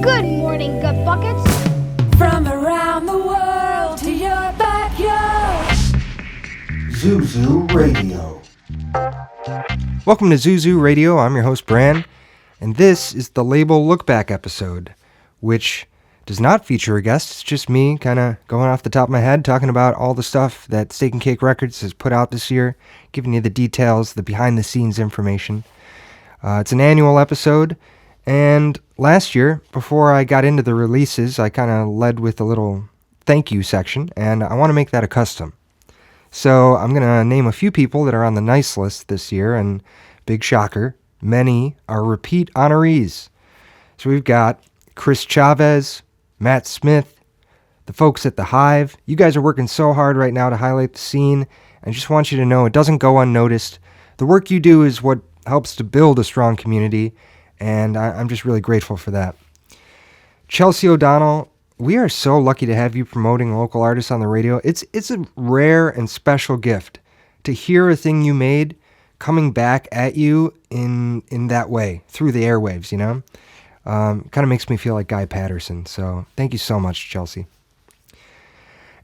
Good morning, gut buckets. From around the world to your backyard. Zuzu Radio. Welcome to Zuzu Radio. I'm your host, Bran, and this is the Label Lookback episode, which does not feature a guest. It's just me kind of going off the top of my head, talking about all the stuff that Steak and Cake Records has put out this year, giving you the details, the behind-the-scenes information. It's an annual episode, and last year, before I got into the releases, I kind of led with a little thank you section, and I want to make that a custom. So I'm going to name a few people that are on the nice list this year, and big shocker, many are repeat honorees. So we've got Chris Chavez, Matt Smith, the folks at The Hive. You guys are working so hard right now to highlight the scene. I just want you to know it doesn't go unnoticed. The work you do is what helps to build a strong community, and I'm just really grateful for that. Chelsea O'Donnell, we are so lucky to have you promoting local artists on the radio. It's a rare and special gift to hear a thing you made coming back at you in that way, through the airwaves, you know? Kind of makes me feel like Guy Patterson, so thank you so much, Chelsea.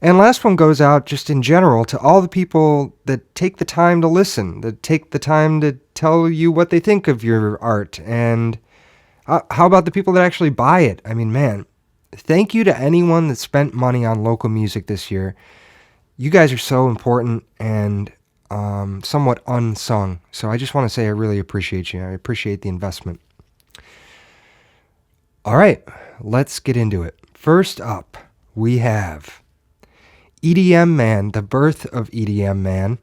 And last one goes out just in general to all the people that take the time to listen, that take the time to tell you what they think of your art, and how about the people that actually buy it? I mean, man, thank you to anyone that spent money on local music this year. You guys are so important and somewhat unsung, so I just want to say I really appreciate you. I appreciate the investment. All right, let's get into it. First up, we have EDM Man, the birth of EDM Man.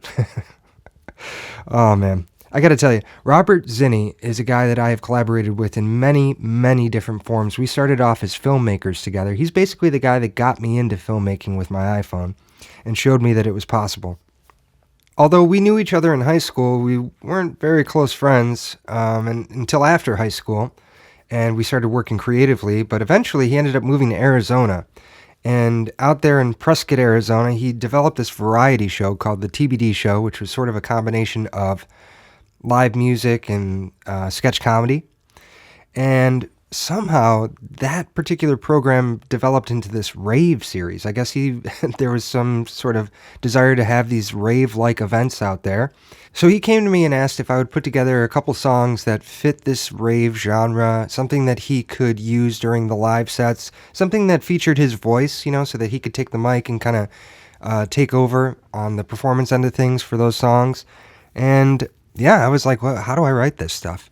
Oh, man. I got to tell you, Robert Zinni is a guy that I have collaborated with in many, many different forms. We started off as filmmakers together. He's basically the guy that got me into filmmaking with my iPhone and showed me that it was possible. Although we knew each other in high school, we weren't very close friends until after high school, and we started working creatively, but eventually he ended up moving to Arizona. And out there in Prescott, Arizona, he developed this variety show called the TBD Show, which was sort of a combination of live music and sketch comedy. And somehow that particular program developed into this rave series. I guess there was some sort of desire to have these rave-like events out there. So he came to me and asked if I would put together a couple songs that fit this rave genre, something that he could use during the live sets, something that featured his voice, you know, so that he could take the mic and kind of take over on the performance end of things for those songs. And yeah, I was like, well, how do I write this stuff?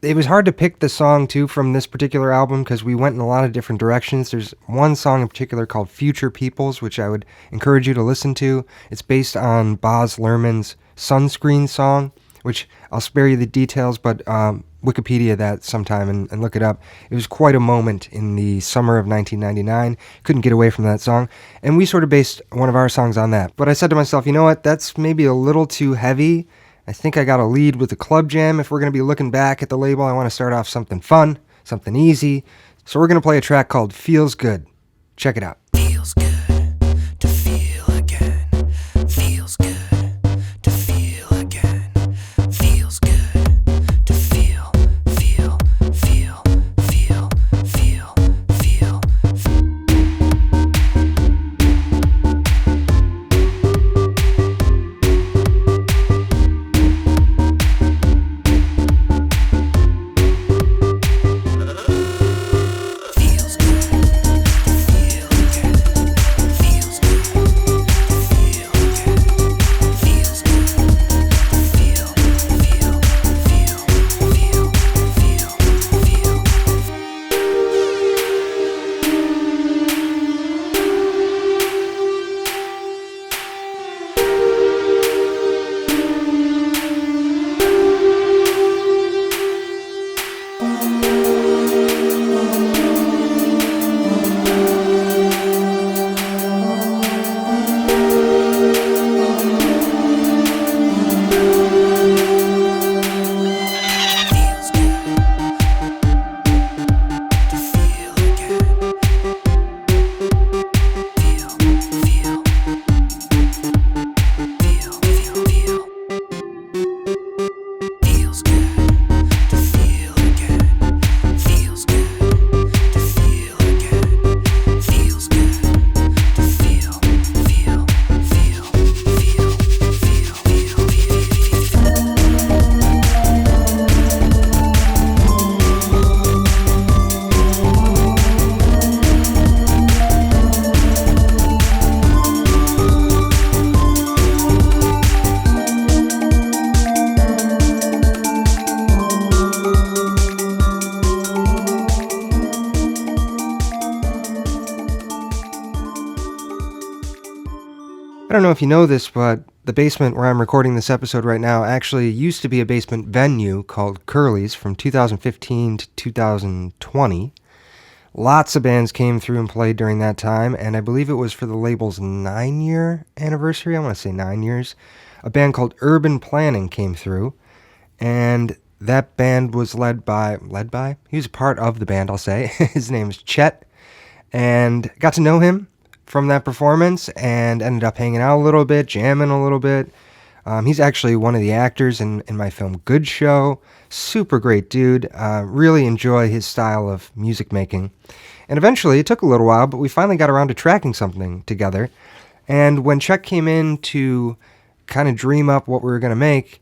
It was hard to pick the song, too, from this particular album because we went in a lot of different directions. There's one song in particular called Future Peoples, which I would encourage you to listen to. It's based on Baz Luhrmann's Sunscreen song, which I'll spare you the details, but Wikipedia that sometime and look it up. It was quite a moment in the summer of 1999. Couldn't get away from that song. And we sort of based one of our songs on that. But I said to myself, you know what, that's maybe a little too heavy. I think I got to lead with a club jam. If we're going to be looking back at the label, I want to start off something fun, something easy. So we're going to play a track called Feels Good. Check it out. Feels good to feel again. Feels good to feel again. Feels good to feel, feel, feel, feel, feel, feel. Feels good to feel again. I don't know if you know this, but the basement where I'm recording this episode right now actually used to be a basement venue called Curly's from 2015 to 2020. Lots of bands came through and played during that time, and I believe it was for the label's 9-year anniversary. I want to say 9 years. A band called Urban Planning came through, and that band was led by, he was a part of the band, I'll say. His name is Chet, and got to know him from that performance and ended up hanging out a little bit, jamming a little bit. He's actually one of the actors in my film Good Show. Super great dude. Really enjoy his style of music making. And eventually, it took a little while, but we finally got around to tracking something together. And when Chet came in to kind of dream up what we were going to make,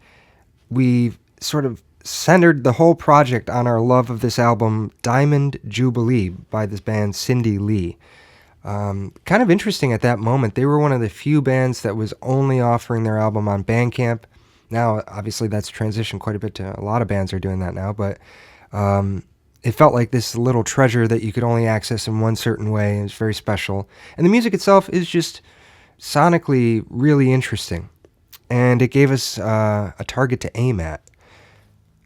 we sort of centered the whole project on our love of this album, Diamond Jubilee, by this band Cindy Lee. Kind of interesting at that moment. They were one of the few bands that was only offering their album on Bandcamp. Now, obviously, that's transitioned quite a bit to a lot of bands are doing that now, but it felt like this little treasure that you could only access in one certain way. It was very special. And the music itself is just sonically really interesting. And it gave us a target to aim at.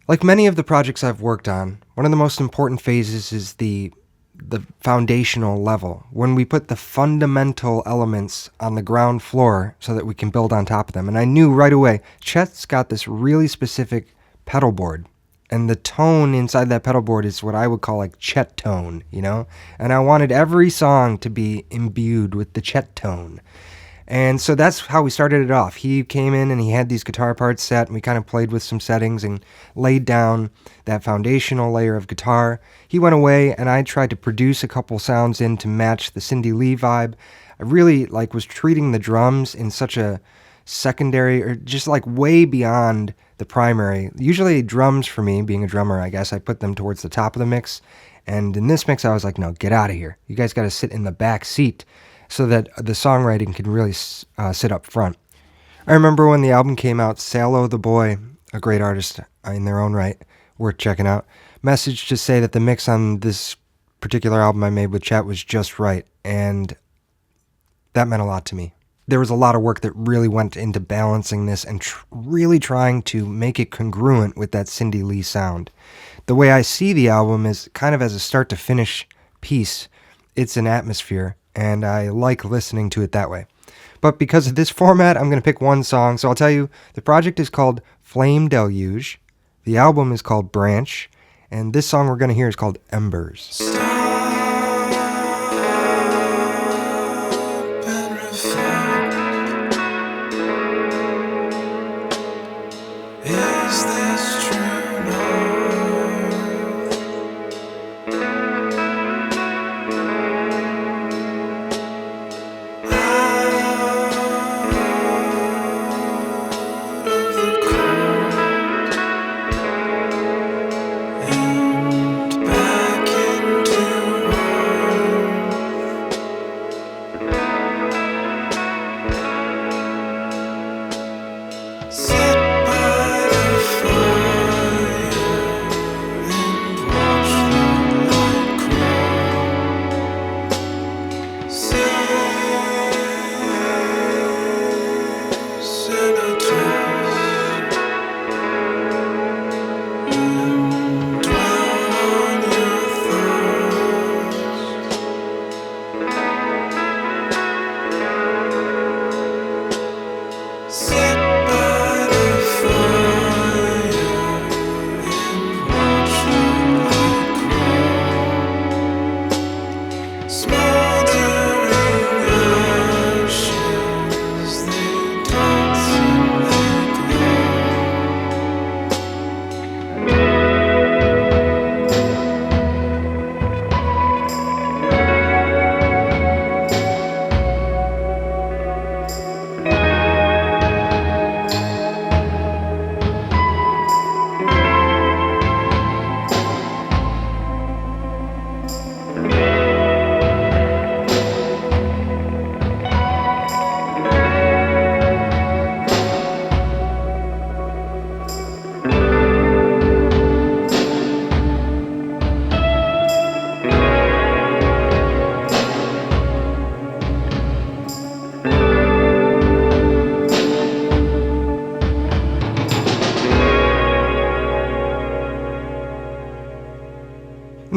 Like many of the projects I've worked on, one of the most important phases is the foundational level, when we put the fundamental elements on the ground floor so that we can build on top of them. And I knew right away, Chet's got this really specific pedal board, and the tone inside that pedal board is what I would call like Chet tone, you know? And I wanted every song to be imbued with the Chet tone. And so that's how we started it off. He came in and he had these guitar parts set, and we kind of played with some settings and laid down that foundational layer of guitar. He went away, and I tried to produce a couple sounds in to match the Cindy Lee vibe. I really was treating the drums in such a secondary, or just way beyond the primary. Usually drums for me, being a drummer, I guess, I put them towards the top of the mix. And in this mix, I was like, no, get out of here. You guys got to sit in the back seat, so that the songwriting can really sit up front. I remember when the album came out, Salo the Boy, a great artist in their own right, worth checking out, messaged to say that the mix on this particular album I made with Chet was just right, and that meant a lot to me. There was a lot of work that really went into balancing this and really trying to make it congruent with that Cindy Lee sound. The way I see the album is kind of as a start-to-finish piece. It's an atmosphere, and I like listening to it that way. But because of this format, I'm going to pick one song. So I'll tell you, the project is called Flame Deluge. The album is called Branch. And this song we're going to hear is called Embers. Is this true? Back into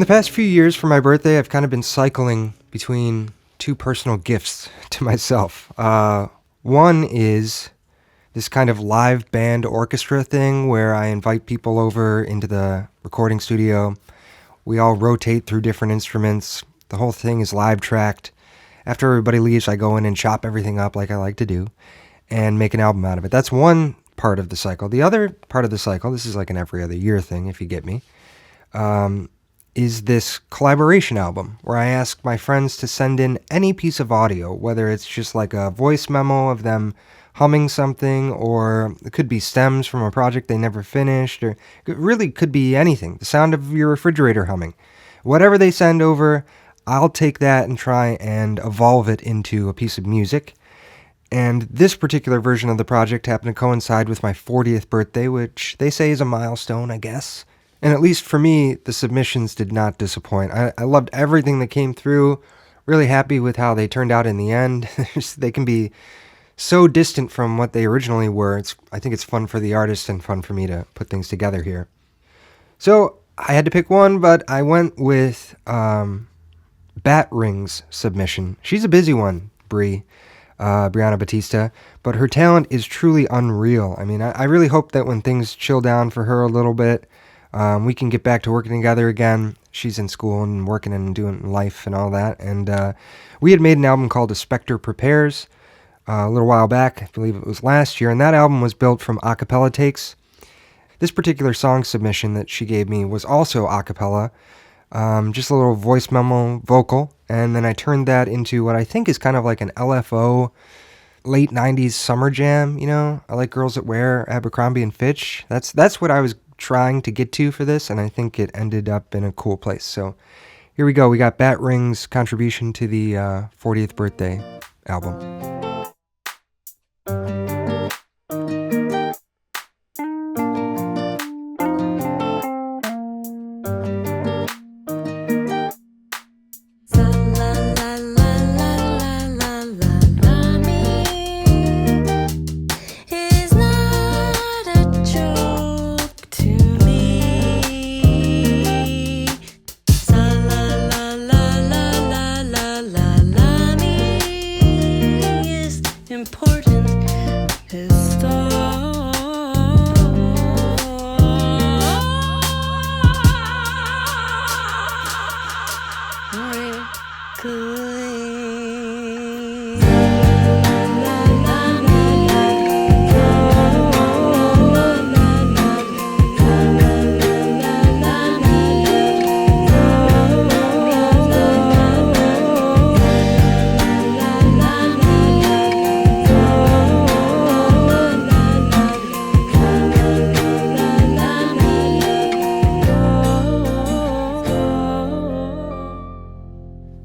past few years for my birthday, I've kind of been cycling between two personal gifts to myself. One is this kind of live band orchestra thing where I invite people over into the recording studio. We all rotate through different instruments. The whole thing is live tracked. After everybody leaves, I go in and chop everything up like I like to do and make an album out of it. That's one part of the cycle. The other part of the cycle, this is like an every other year thing, if you get me, is this collaboration album where I ask my friends to send in any piece of audio, whether it's just like a voice memo of them humming something, or it could be stems from a project they never finished, or it really could be anything. The sound of your refrigerator humming. Whatever they send over, I'll take that and try and evolve it into a piece of music. And this particular version of the project happened to coincide with my 40th birthday, which they say is a milestone, I guess. And at least for me, the submissions did not disappoint. I loved everything that came through. Really happy with how they turned out in the end. They can be so distant from what they originally were. I think it's fun for the artist and fun for me to put things together here. So I had to pick one, but I went with Bat Ring's submission. She's a busy one, Brianna Batista, but her talent is truly unreal. I mean, I really hope that when things chill down for her a little bit, we can get back to working together again. She's in school and working and doing life and all that. And we had made an album called A Spectre Prepares a little while back. I believe it was last year. And that album was built from a cappella takes. This particular song submission that she gave me was also a cappella. Just a little voice memo vocal. And then I turned that into what I think is kind of like an LFO late 90s summer jam, you know? I Like Girls That Wear Abercrombie and Fitch. That's what I was trying to get to for this, and I think it ended up in a cool place. So here we go. We got Bat Ring's contribution to the 40th birthday album.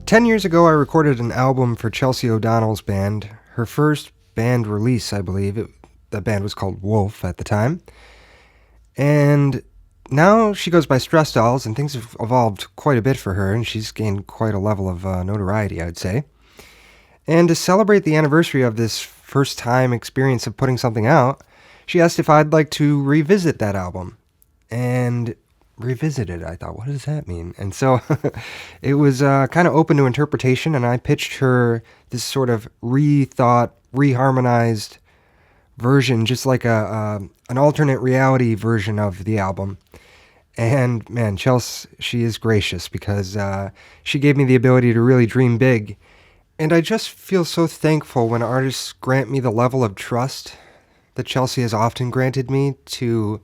10 years ago, I recorded an album for Chelsea O'Donnell's band. Her first band release, I believe. That band was called Wolf at the time. And now she goes by Stress Dolls, and things have evolved quite a bit for her, and she's gained quite a level of notoriety, I'd say. And to celebrate the anniversary of this first-time experience of putting something out, she asked if I'd like to revisit that album. And revisited, I thought, what does that mean? And so it was kind of open to interpretation, and I pitched her this sort of rethought, reharmonized version, just like an alternate reality version of the album. And man, Chelsea, she is gracious, because she gave me the ability to really dream big. And I just feel so thankful when artists grant me the level of trust that Chelsea has often granted me to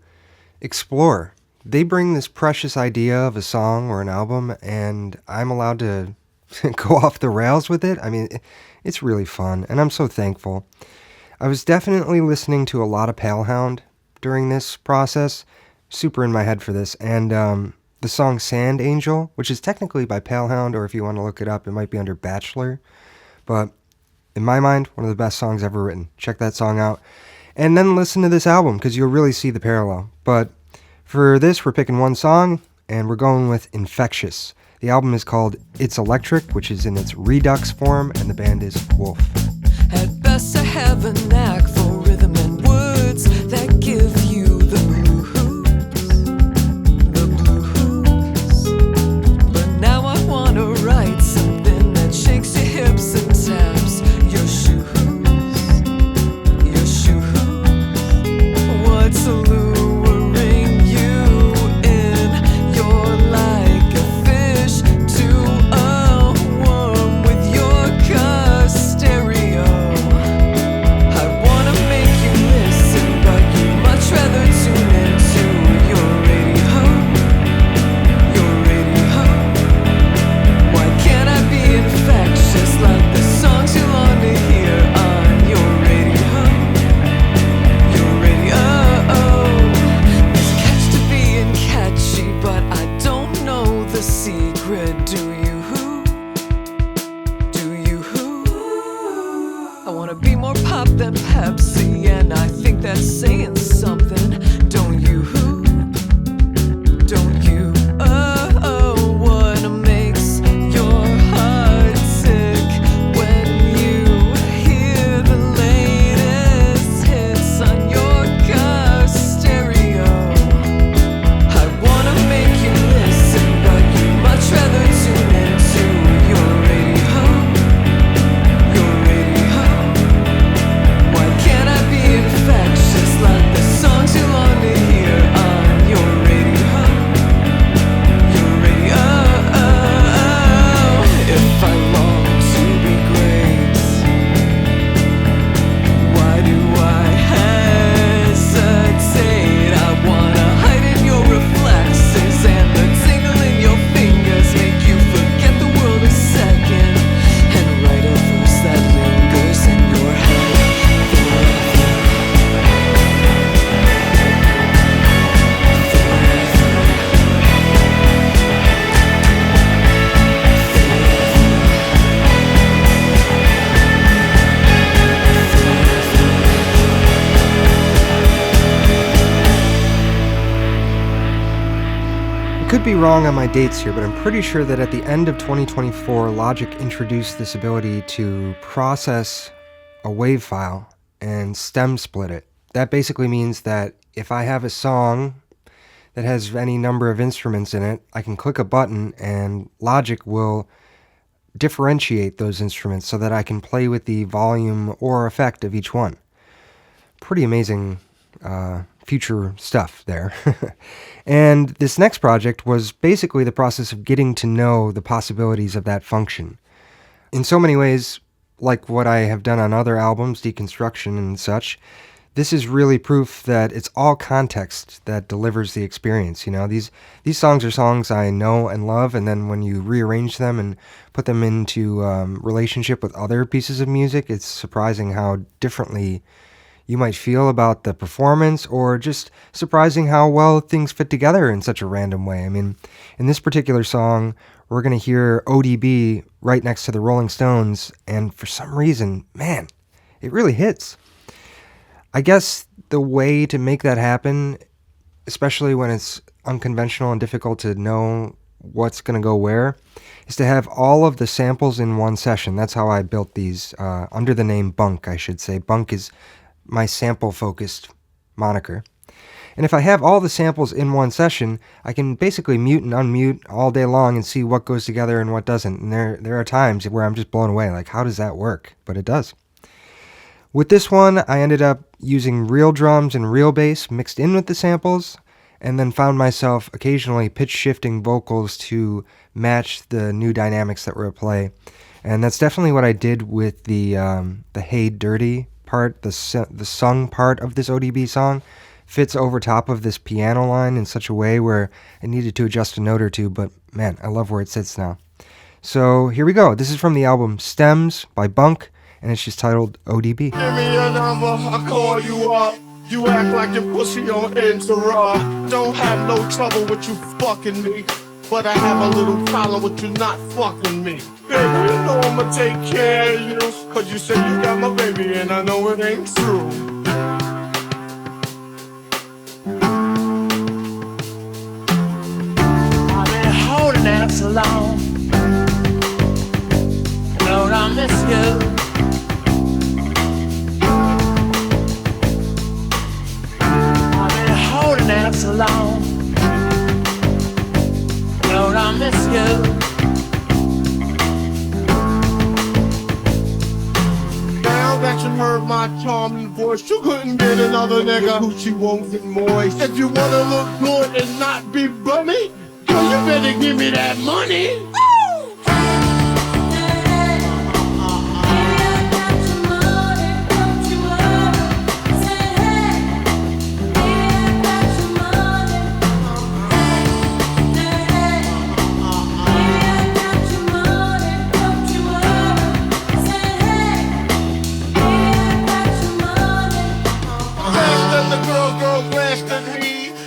explore. They bring this precious idea of a song or an album, and I'm allowed to go off the rails with it. I mean, it's really fun, and I'm so thankful. I was definitely listening to a lot of Palehound during this process, super in my head for this, and the song Sand Angel, which is technically by Palehound, or if you want to look it up, it might be under Bachelor, but in my mind, one of the best songs ever written. Check that song out, and then listen to this album, because you'll really see the parallel. But for this, we're picking one song, and we're going with Infectious. The album is called It's Electric, which is in its redux form, and the band is Wolf. At best I have a knack for rhythm and words that give you the blues. it. Do you who? Do you who? I wanna be more pop than Pepsi, and I think that's saying something. Don't you who? Don't you? Oh, what makes your heart sick when you hear the latest hits on your car stereo? I wanna make you listen, but you'd much rather tune into your radio. Your radio. Why can't I be infectious like the songs you long to hear on your radio? Your radio. If I long to be great, why do I hesitate? I wanna hide in your reflexes, and the tingle in your fingers make you forget the world a second, and write a verse that lingers in your head forever. I could be wrong on my dates here, but I'm pretty sure that at the end of 2024, Logic introduced this ability to process a WAV file and stem split it. That basically means that if I have a song that has any number of instruments in it, I can click a button and Logic will differentiate those instruments so that I can play with the volume or effect of each one. Pretty amazing future stuff there. And this next project was basically the process of getting to know the possibilities of that function. In so many ways, like what I have done on other albums, Deconstruction and such, this is really proof that it's all context that delivers the experience. You know, these songs are songs I know and love, and then when you rearrange them and put them into relationship with other pieces of music, it's surprising how differently you might feel about the performance, or just surprising how well things fit together in such a random way. I mean, in this particular song, we're going to hear ODB right next to the Rolling Stones, and for some reason, man, it really hits. I guess the way to make that happen, especially when it's unconventional and difficult to know what's going to go where, is to have all of the samples in one session. That's how I built these, under the name Bunk, I should say. Bunk is my sample-focused moniker. And if I have all the samples in one session, I can basically mute and unmute all day long and see what goes together and what doesn't. And there are times where I'm just blown away, like, how does that work? But it does. With this one, I ended up using real drums and real bass mixed in with the samples, and then found myself occasionally pitch shifting vocals to match the new dynamics that were at play. And that's definitely what I did with the Hey Dirty part. The sung part of this ODB song fits over top of this piano line in such a way where I needed to adjust a note or two, but man, I love where it sits now. So here we go. This is from the album Stems by Bunk, and it's just titled ODB. Give me your number, I'll call you up. You act like your pussy on interrupt. Don't have no trouble with you fucking me, but I have a little problem with you not fucking me. Baby, you know I'ma take care of you, cause you said you got my baby and I know it ain't true. I've been holding out so long. Lord, I miss you. I've been holding out so long. Lord, I miss you. Now that you heard my charming voice, you couldn't get another nigga who she won't get moist. If you wanna look good and not be bummy, girl, you better give me that money.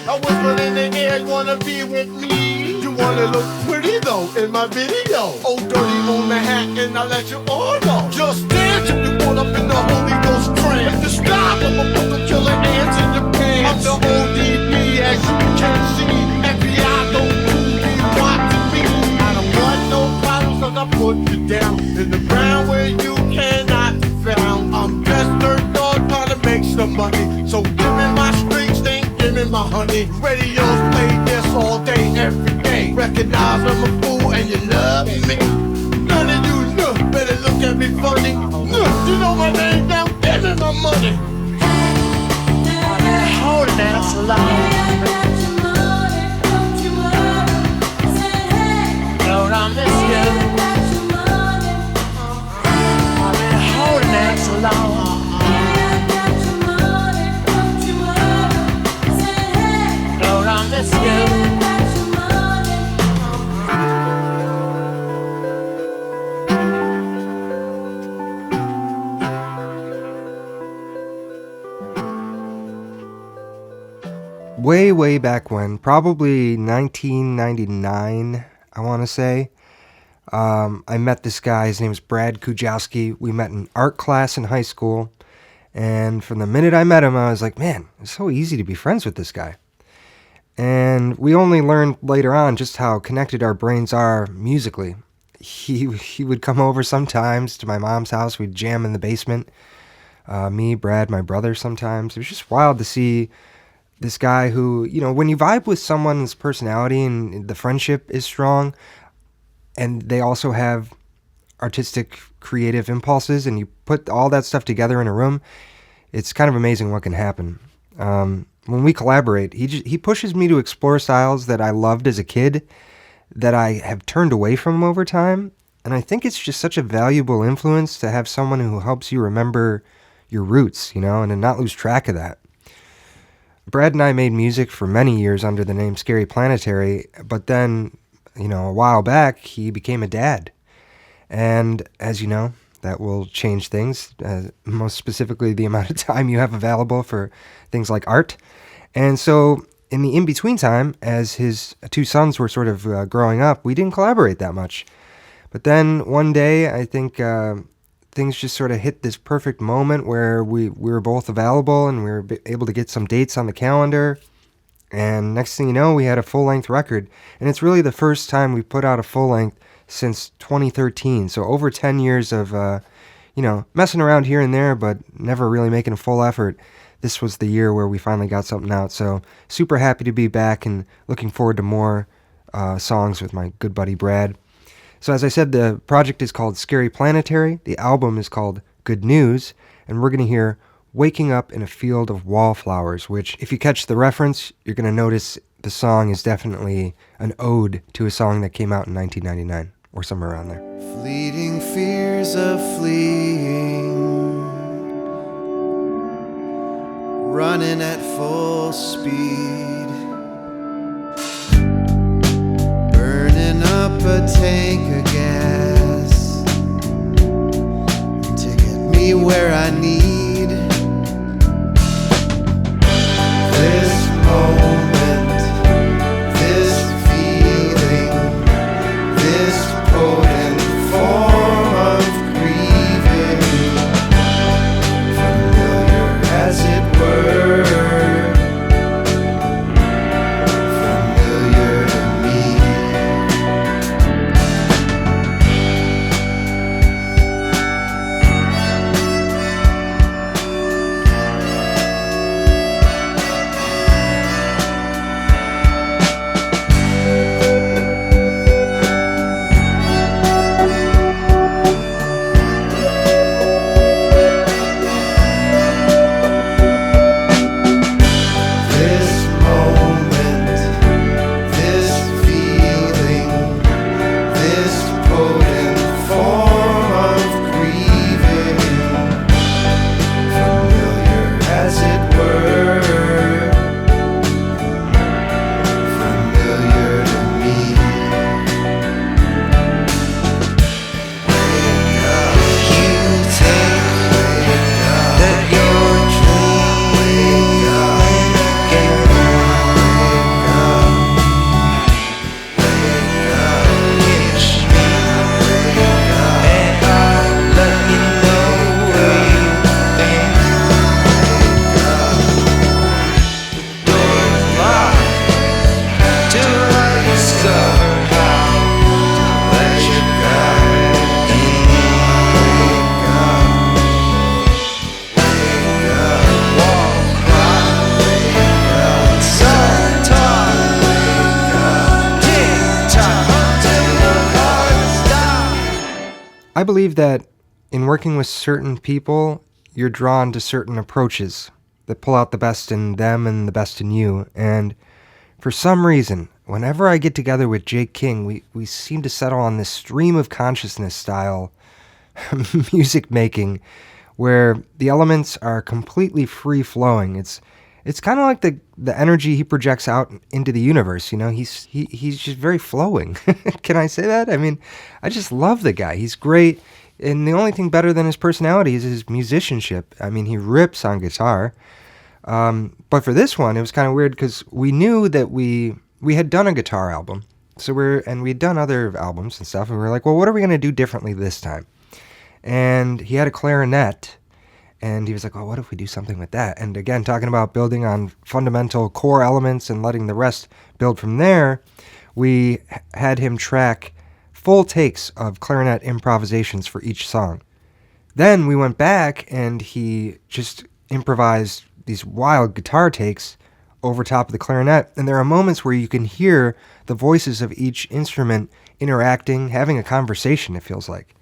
I whispered in the air, you wanna be with me? You wanna look pretty though, in my video. Oh, dirty on the hat, and I let you all know. Just dance if you want up in the Holy Ghost trance. The style of a mother killer ants in your pants. I'm the ODB, as you can see. FBI don't do me, watching me. I don't want no problems, cause I put you down in the ground where you cannot be found. I'm just dirt dog trying to make some money. So give me my strings, then give me my honey. Radios play this all day, every day. Recognize I'm a fool and you love me. None of you better look at me funny. You know my name now, give me my money. Hold that so long. Lord, I miss you. I've been holding that so long. Lord, I miss you. Way back when, probably 1999, I want to say, I met this guy. His name is Brad Kujowski. We met in art class in high school, and from the minute I met him, I was like, man, it's so easy to be friends with this guy. And we only learned later on just how connected our brains are musically. He would come over sometimes to my mom's house. We'd jam in the basement. Me, Brad, my brother sometimes. It was just wild to see this guy who, you know, when you vibe with someone's personality and the friendship is strong, and they also have artistic, creative impulses, and you put all that stuff together in a room, it's kind of amazing what can happen. When we collaborate, he pushes me to explore styles that I loved as a kid that I have turned away from over time, and I think it's just such a valuable influence to have someone who helps you remember your roots, you know, and to not lose track of that. Brad and I made music for many years under the name Scary Planetary, but then, you know, a while back, he became a dad. And as you know, that will change things, most specifically the amount of time you have available for things like art. And so in the in-between time, as his two sons were sort of growing up, we didn't collaborate that much. But then one day, I think things just sort of hit this perfect moment where we were both available and we were able to get some dates on the calendar. And next thing you know, we had a full-length record. And it's really the first time we put out a full-length since 2013. So over 10 years of, messing around here and there, but never really making a full effort. This was the year where we finally got something out. So super happy to be back and looking forward to more songs with my good buddy Brad. So as I said, the project is called Scary Planetary. The album is called Good News. And we're going to hear Waking Up in a Field of Wallflowers, which, if you catch the reference, you're going to notice the song is definitely an ode to a song that came out in 1999 or somewhere around there. Fleeting fears of fleeing, running at full speed, burning up a tank of gas to get me where I need. This moment, this feeling, this potent form of grieving, familiar as it were, familiar to me. I believe that in working with certain people, you're drawn to certain approaches that pull out the best in them and the best in you. And for some reason, whenever I get together with Jake King, we seem to settle on this stream of consciousness style music making where the elements are completely free flowing. It's kind of like the energy he projects out into the universe. You know, he's just very flowing. Can I say that? I mean, I just love the guy. He's great. And the only thing better than his personality is his musicianship. I mean, he rips on guitar. But for this one, it was kind of weird because we knew that we had done a guitar album. And we had done other albums and stuff. And we were like, well, what are we going to do differently this time? And he had a clarinet. And he was like, oh, what if we do something with that? And again, talking about building on fundamental core elements and letting the rest build from there, we had him track full takes of clarinet improvisations for each song. Then we went back and he just improvised these wild guitar takes over top of the clarinet. And there are moments where you can hear the voices of each instrument interacting, having a conversation, it feels like.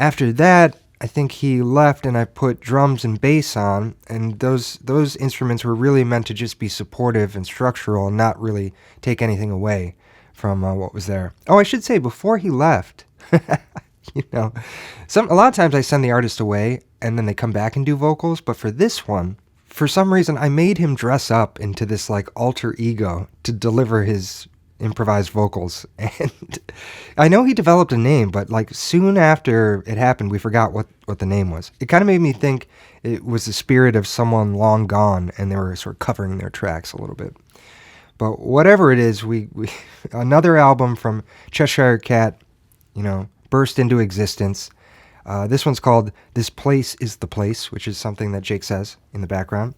After that, I think he left and I put drums and bass on, and those instruments were really meant to just be supportive and structural and not really take anything away from what was there. Oh, I should say, before he left, you know, a lot of times I send the artist away and then they come back and do vocals, but for this one, for some reason, I made him dress up into this like alter ego to deliver his improvised vocals. And I know he developed a name, but like soon after it happened, we forgot what the name was. It kind of made me think it was the spirit of someone long gone and they were sort of covering their tracks a little bit. But whatever it is, we another album from Cheshire Cat, you know, burst into existence. This one's called This Place Is the Place, which is something that Jake says in the background.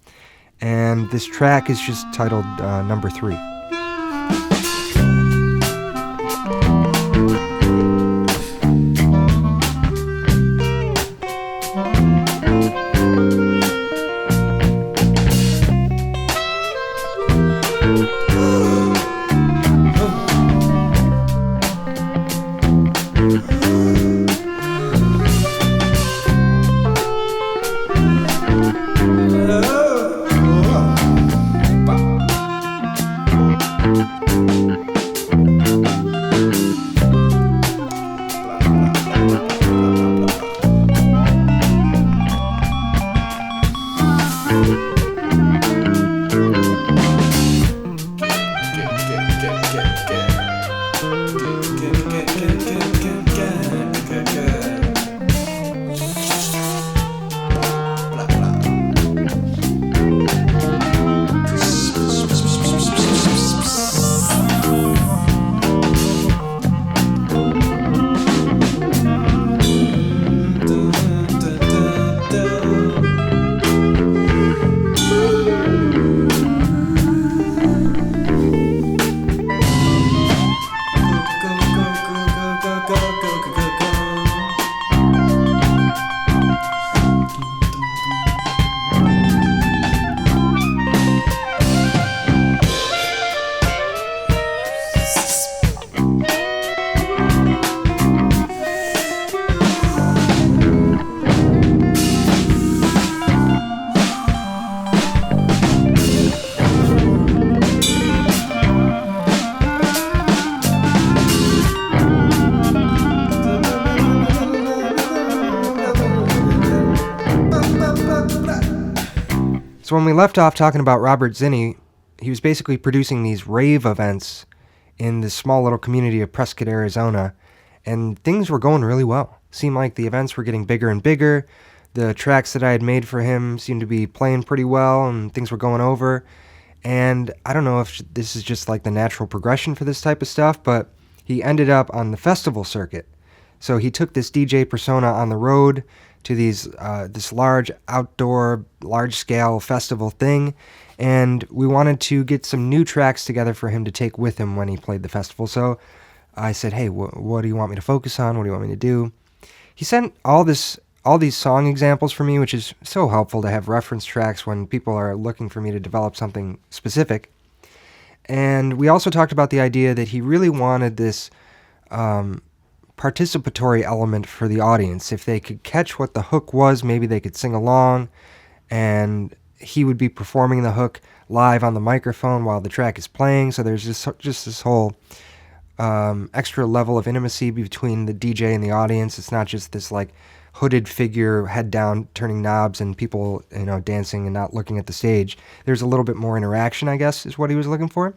And this track is just titled Number 3. So when we left off talking about Robert Zinni, he was basically producing these rave events in this small little community of Prescott, Arizona, and things were going really well. Seemed like the events were getting bigger and bigger. The tracks that I had made for him seemed to be playing pretty well, and things were going over. And I don't know if this is just like the natural progression for this type of stuff, but he ended up on the festival circuit. So he took this DJ persona on the road to this large outdoor, large-scale festival thing, and we wanted to get some new tracks together for him to take with him when he played the festival. So I said, hey, what do you want me to focus on? What do you want me to do? He sent all these song examples for me, which is so helpful to have reference tracks when people are looking for me to develop something specific. And we also talked about the idea that he really wanted this participatory element for the audience. If they could catch what the hook was, maybe they could sing along, and he would be performing the hook live on the microphone while the track is playing. So there's just this whole extra level of intimacy between the DJ and the audience. It's not just this like hooded figure, head down, turning knobs, and people, dancing and not looking at the stage. There's a little bit more interaction, I guess, is what he was looking for.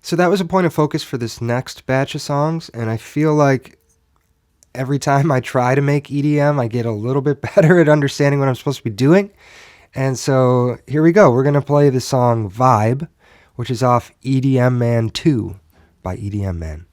So that was a point of focus for this next batch of songs, and I feel like every time I try to make EDM, I get a little bit better at understanding what I'm supposed to be doing. And so here we go. We're going to play the song Vibe, which is off EDM Man 2 by EDM Man.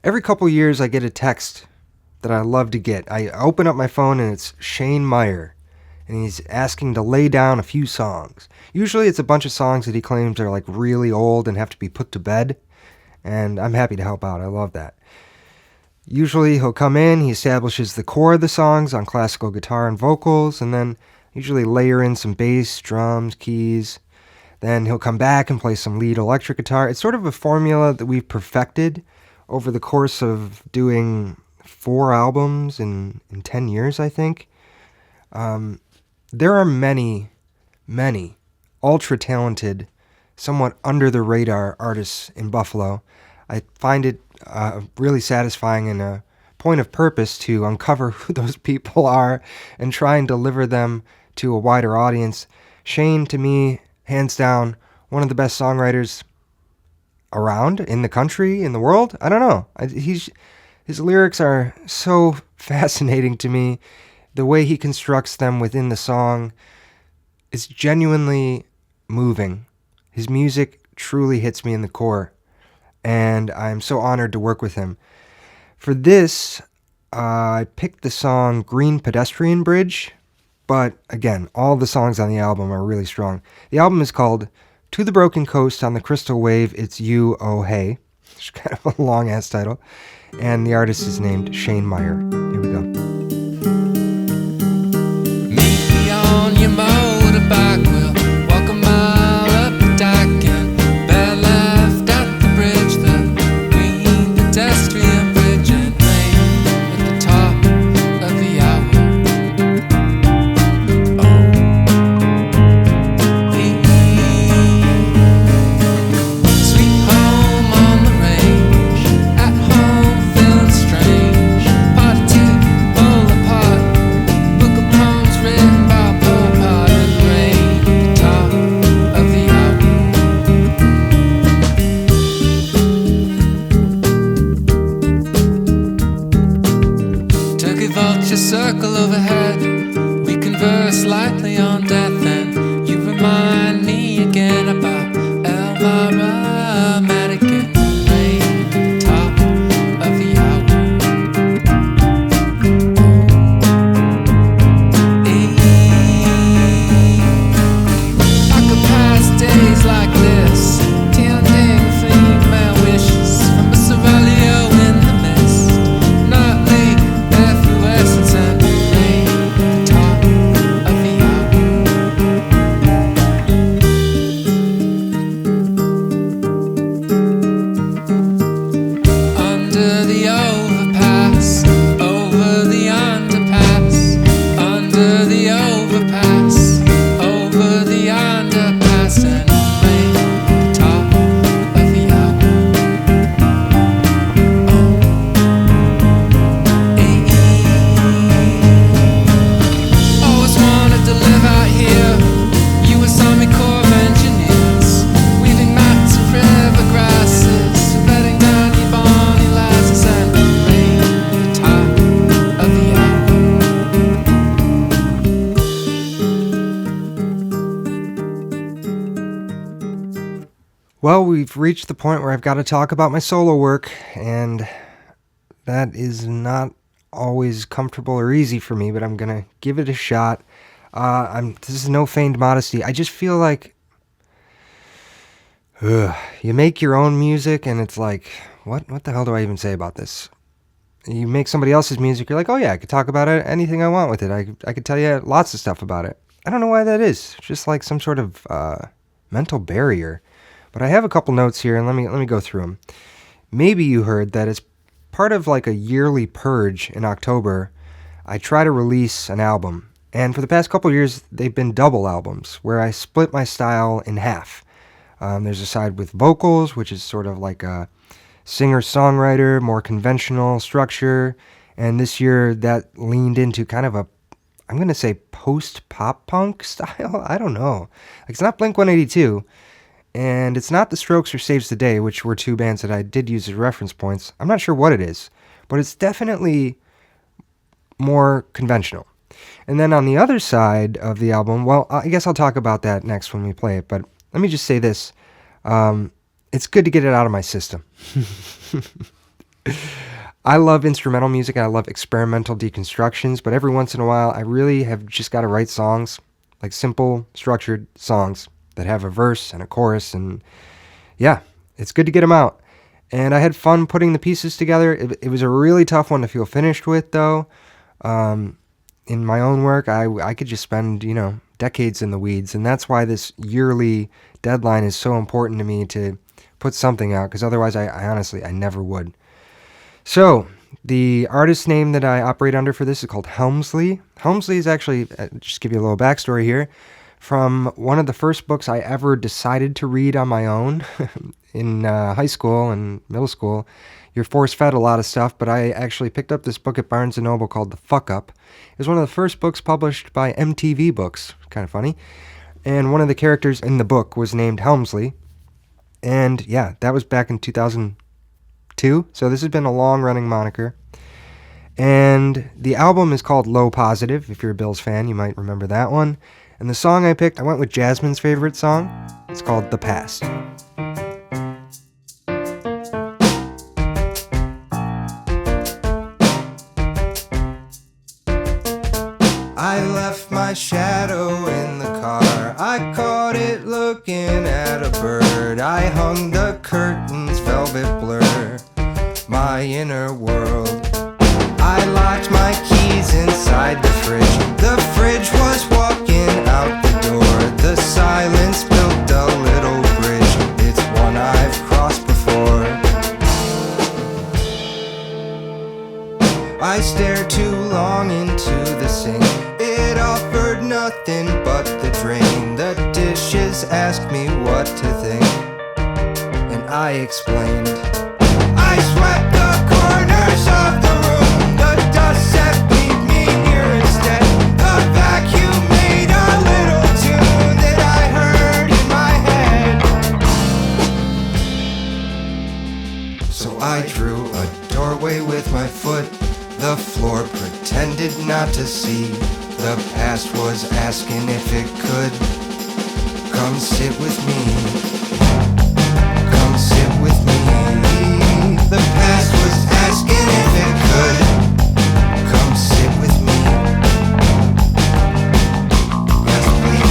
Every couple years I get a text that I love to get. I open up my phone and it's Shane Meyer, and he's asking to lay down a few songs. Usually it's a bunch of songs that he claims are like really old and have to be put to bed, and I'm happy to help out. I love that. Usually he'll come in, he establishes the core of the songs on classical guitar and vocals, and then usually layer in some bass, drums, keys. Then he'll come back and play some lead electric guitar. It's sort of a formula that we've perfected over the course of doing 4 albums in 10 years, I think. There are many ultra-talented, somewhat under-the-radar artists in Buffalo. I find it really satisfying and a point of purpose to uncover who those people are and try and deliver them to a wider audience. Shane, to me, hands down, one of the best songwriters around in the country, in the world. I don't know. His lyrics are so fascinating to me. The way he constructs them within the song, is genuinely moving. His music truly hits me in the core, and I'm so honored to work with him. For this, I picked the song Green Pedestrian Bridge, but again, all the songs on the album are really strong. The album is called To the Broken Coast on the Crystal Wave, It's You, Oh Hey. It's kind of a long-ass title. And the artist is named Shane Meyer. Here we go. Meet me on your motorbike, we'll walk a mile up the dike and bear left at the bridge, the green pedestrian bridge, and rain at the top of the hour. Sweet home on the range, at home feeling strange, party to Bonaparte, book of poems written by Paul Pot, and rain at the top of the hour. Turkey vulture circle overhead, we converse lightly on death, and you remind me again about Elvira Madigan, rain, top of the hour. I could pass days like this, tending female wishes from a Seraglio in the mist, nightly efflorescence and rain, the top of the hour. Under the overpass, over the underpass, under the overpass, over the underpass, and rain, top of the hour. Always wanted to live out here. U.S. Army Corps of Engineers, weaving mats of river grasses, bedding down your bonny lasses, and rain, the top of the hour. Well, we've reached the point where I've got to talk about my solo work, and that is not always comfortable or easy for me, but I'm going to give it a shot. This is no feigned modesty. I just feel like you make your own music, and it's like, what the hell do I even say about this? You make somebody else's music, you're like, oh yeah, I could talk about it, anything I want with it. I could tell you lots of stuff about it. I don't know why that is. It's just like some sort of mental barrier. But I have a couple notes here, and let me go through them. Maybe you heard that as part of like a yearly purge in October, I try to release an album. And for the past couple years, they've been double albums, where I split my style in half. There's a side with vocals, which is sort of like a singer-songwriter, more conventional structure. And this year, that leaned into kind of a, I'm going to say post-pop punk style? I don't know. Like, it's not Blink-182, and it's not The Strokes or Saves the Day, which were two bands that I did use as reference points. I'm not sure what it is, but it's definitely more conventional. And then on the other side of the album, well, I guess I'll talk about that next when we play it, but let me just say this. It's good to get it out of my system. I love instrumental music, and I love experimental deconstructions, but every once in a while, I really have just got to write songs, like simple, structured songs that have a verse and a chorus, and yeah, it's good to get them out. And I had fun putting the pieces together. It was a really tough one to feel finished with, though. In my own work, I could just spend, decades in the weeds, and that's why this yearly deadline is so important to me to put something out, because otherwise I honestly, I never would. So, the artist name that I operate under for this is called Helmsley. Helmsley is actually, just give you a little backstory here, from one of the first books I ever decided to read on my own in high school and middle school. You're force-fed a lot of stuff, but I actually picked up this book at Barnes & Noble called The Fuck Up. It was one of the first books published by MTV Books. Kind of funny. And one of the characters in the book was named Helmsley. And yeah, that was back in 2002. So this has been a long-running moniker. And the album is called Low Positive. If you're a Bills fan, you might remember that one. And the song I picked, I went with Jasmine's favorite song. It's called The Past. I left my shadow in the car. I caught it looking at a bird. I hung the curtains, velvet blur, my inner world. I locked my keys inside the fridge. The fridge was walking out the door. The silence built a little bridge. It's one I've crossed before. I stared too long into the sink. It offered nothing but the drain. The dishes asked me what to think, and I explained. I swept the corners of the room. The dust set leave me here instead. The vacuum made a little tune that I heard in my head. So I drew a doorway with my foot. The floor pretended not to see. The past was asking if it could come sit with me. Come sit with me. The past was asking if it could come sit with me. Yes, please.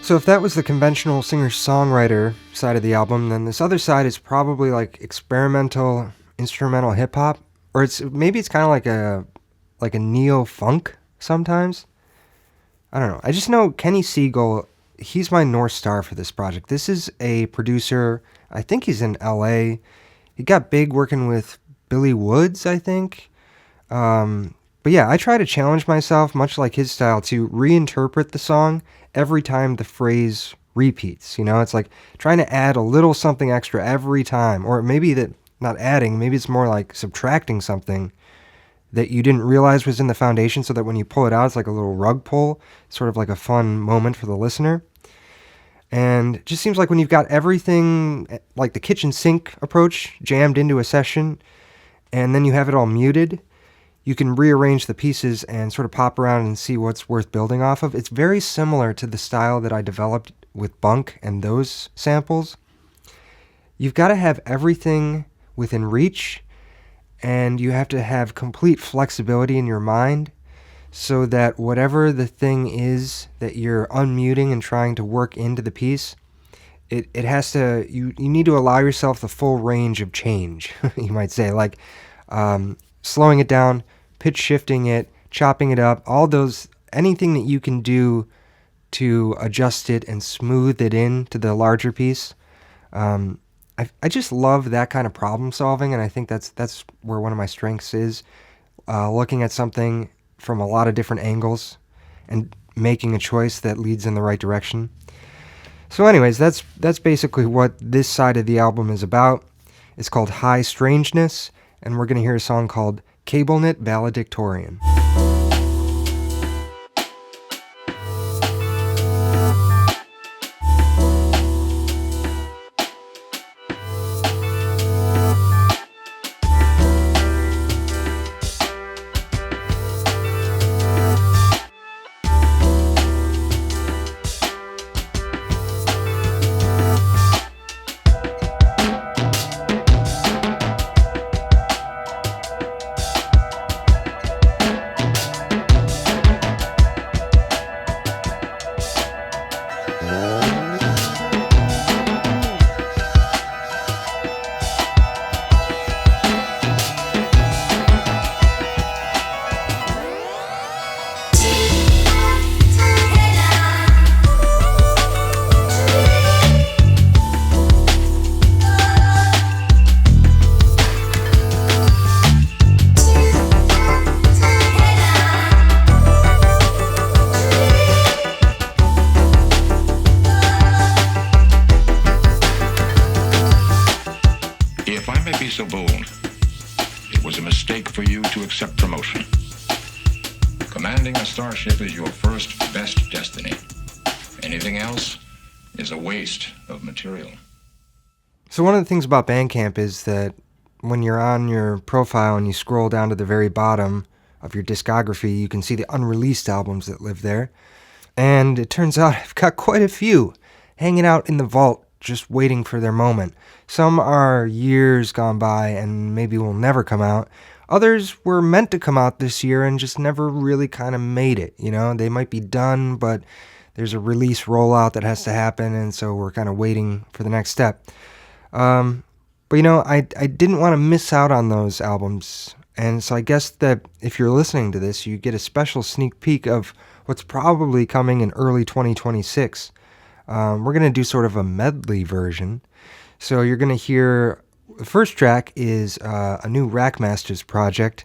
So if that was the conventional singer-songwriter side of the album, then this other side is probably like experimental instrumental hip-hop, or maybe it's kind of like a neo-funk sometimes. I don't know. I just know Kenny Siegel, he's my North Star for this project. This is a producer, I think he's in LA. He got big working with Billy Woods, I think. But yeah, I try to challenge myself, much like his style, to reinterpret the song every time the phrase repeats. You know, it's like trying to add a little something extra every time. Or maybe that not adding, maybe it's more like subtracting something that you didn't realize was in the foundation, so that when you pull it out, it's like a little rug pull, sort of like a fun moment for the listener. And it just seems like when you've got everything, like the kitchen sink approach, jammed into a session, and then you have it all muted, you can rearrange the pieces and sort of pop around and see what's worth building off of. It's very similar to the style that I developed with Bunk and those samples. You've got to have everything within reach, and you have to have complete flexibility in your mind so that whatever the thing is that you're unmuting and trying to work into the piece, it has to, you need to allow yourself the full range of change, you might say, like slowing it down, pitch shifting it, chopping it up, all those, anything that you can do to adjust it and smooth it in to the larger piece. I just love that kind of problem solving, and I think that's where one of my strengths is, looking at something from a lot of different angles and making a choice that leads in the right direction. So anyways, that's basically what this side of the album is about. It's called High Strangeness, and we're going to hear a song called CableNet Valedictorian. Commanding a starship is your first best destiny. Anything else is a waste of material. So one of the things about Bandcamp is that when you're on your profile and you scroll down to the very bottom of your discography, you can see the unreleased albums that live there. And it turns out I've got quite a few hanging out in the vault, just waiting for their moment. Some are years gone by and maybe will never come out. Others were meant to come out this year and just never really kind of made it. You know, they might be done, but there's a release rollout that has to happen, and so we're kind of waiting for the next step. But you know, I didn't want to miss out on those albums, and so I guess that if you're listening to this, you get a special sneak peek of what's probably coming in early 2026. We're going to do sort of a medley version. So you're going to hear, the first track is a new Rackmasters project.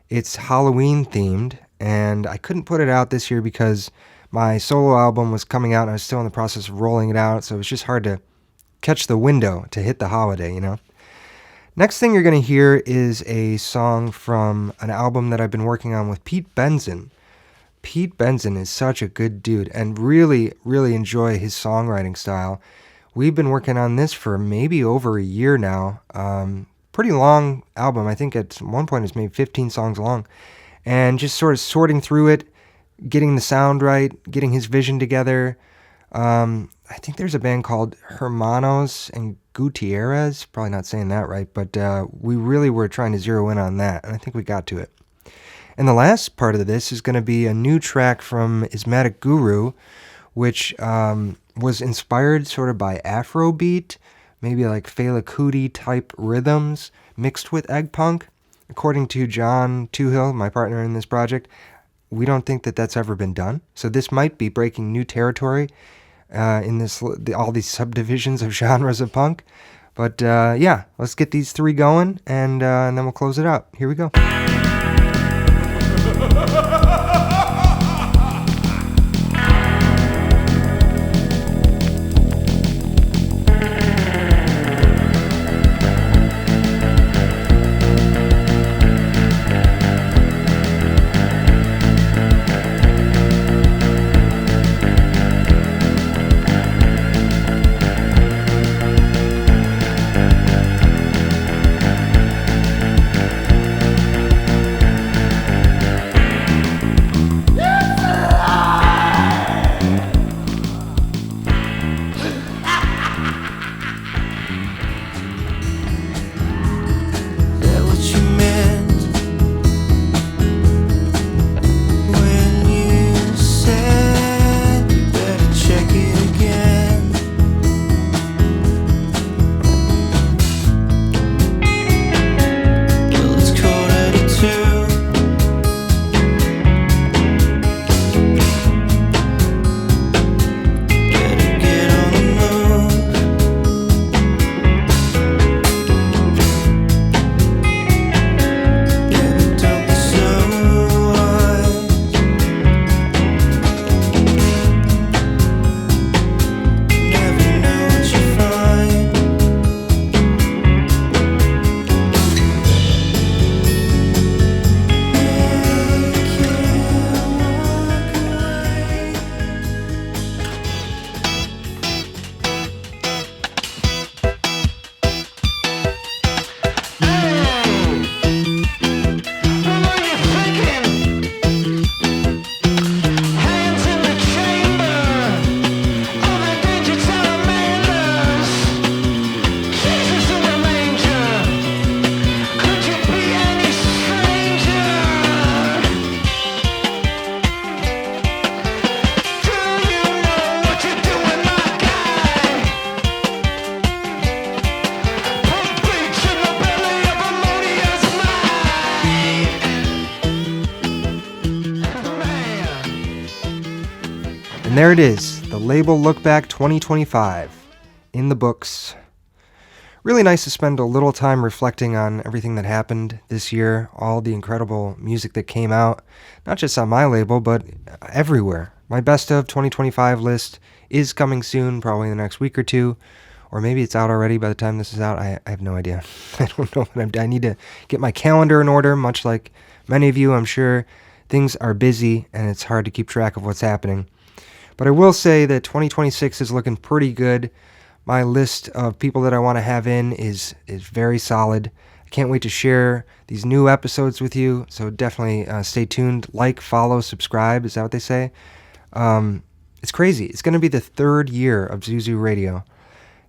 It's Halloween themed, and I couldn't put it out this year because my solo album was coming out and I was still in the process of rolling it out, so it was just hard to catch the window to hit the holiday, you know. Next thing you're going to hear is a song from an album that I've been working on with Pete Benson. Pete Benson is such a good dude and really, really enjoy his songwriting style. We've been working on this for maybe over a year now. Pretty long album. I think at one point it's maybe 15 songs long. And just sort of sorting through it, getting the sound right, getting his vision together. I think there's a band called Hermanos and Gutierrez. Probably not saying that right, but we really were trying to zero in on that, and I think we got to it. And the last part of this is going to be a new track from Ismatic Guru, which was inspired sort of by Afrobeat, maybe like Fela Kuti type rhythms mixed with egg punk. According to John Toohill, my partner in this project, we don't think that that's ever been done. So this might be breaking new territory in all these subdivisions of genres of punk. But yeah, let's get these three going, and then we'll close it out. Here we go. And there it is, the label Lookback 2025, in the books. Really nice to spend a little time reflecting on everything that happened this year, all the incredible music that came out, not just on my label, but everywhere. My best of 2025 list is coming soon, probably in the next week or two, or maybe it's out already by the time this is out. I have no idea. I don't know. I need to get my calendar in order, much like many of you, I'm sure. things are busy and it's hard to keep track of what's happening. But I will say that 2026 is looking pretty good. My list of people that I want to have in is very solid. I can't wait to share these new episodes with you, so definitely stay tuned. Like, follow, subscribe. Is that what they say? It's crazy. It's going to be the 3rd year of Zuzu Radio.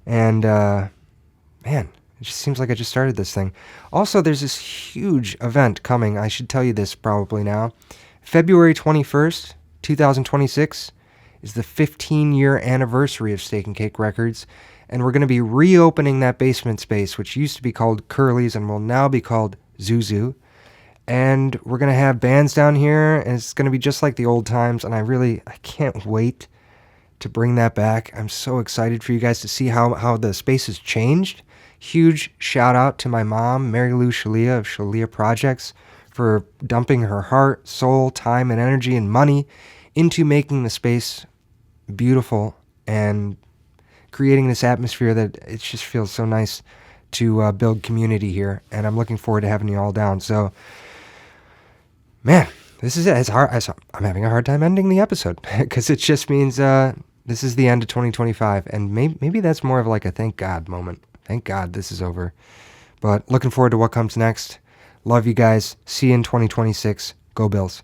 And, man, it just seems like I just started this thing. Also, there's this huge event coming. I should tell you this probably now. February 21st, 2026 is the 15-year anniversary of Steak and Cake Records. And we're going to be reopening that basement space, which used to be called Curly's and will now be called Zuzu. And we're going to have bands down here, and it's going to be just like the old times. And I can't wait to bring that back. I'm so excited for you guys to see how the space has changed. Huge shout out to my mom, Mary Lou Schlia of Schlia Projects, for dumping her heart, soul, time, and energy and money into making the space beautiful and creating this atmosphere that it just feels so nice to build community here. And I'm looking forward to having you all down. So, man, this is it. It's hard. I'm having a hard time ending the episode because it just means this is the end of 2025. And maybe that's more of like a thank God moment. Thank God this is over. But looking forward to what comes next. Love you guys. See you in 2026. Go Bills.